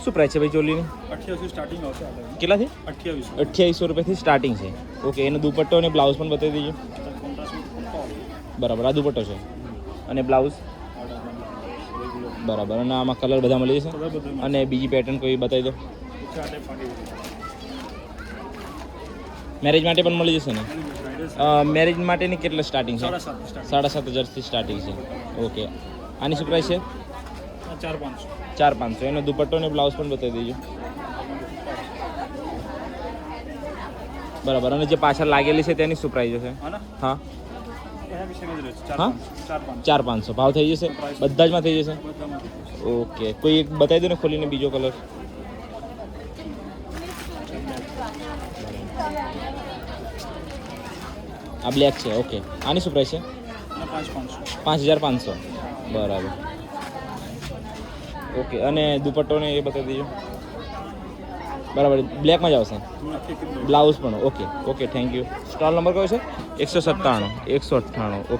શું પ્રાઇસ છે ભાઈ ચોલીની? 28 સ્ટાર્ટિંગ આવશે. કેટલાથી? 2800. 2800 રૂપિયાથી સ્ટાર્ટિંગ છે. ઓકે, એનો દુપટ્ટો અને બ્લાઉઝ પણ બતાવી દેજો. બરાબર, આ દુપટ્ટો છે અને બ્લાઉઝ બરાબર. અને આમાં કલર બધા મળી જશે. અને બીજી પેટર્ન કોઈ બતાવી દો. મેરેજ માટે પણ મળી જશે ને? મેરેજ માટેની કેટલા સ્ટાર્ટિંગ છે? 7,500થી સ્ટાર્ટિંગ છે. ઓકે, આની શું પ્રાઇસ છે? 4,500. એનો દુપટ્ટો અને બ્લાઉઝ પણ બતાવી દેજો. બરાબર. અને જે પાછળ લાગેલી છે તેની શું પ્રાઇસ છે? હા હા, 4,500 ભાવ થઈ જશે બધા જમાં થઈ જશે. ઓકે, કોઈ એક બતાવી દો ને ખોલીને બીજો કલર. આ બ્લેક છે. ઓકે, આની શું પ્રાઇસ છે? 5,500. બરાબર. ઓકે, અને દુપટ્ટો ને એ બતાવી દેજો. બરાબર, બ્લેકમાં જ આવશે. બ્લાઉઝ પણ okay. Okay, thank you. Stall number કયો છે? 197. 198. ઓકે.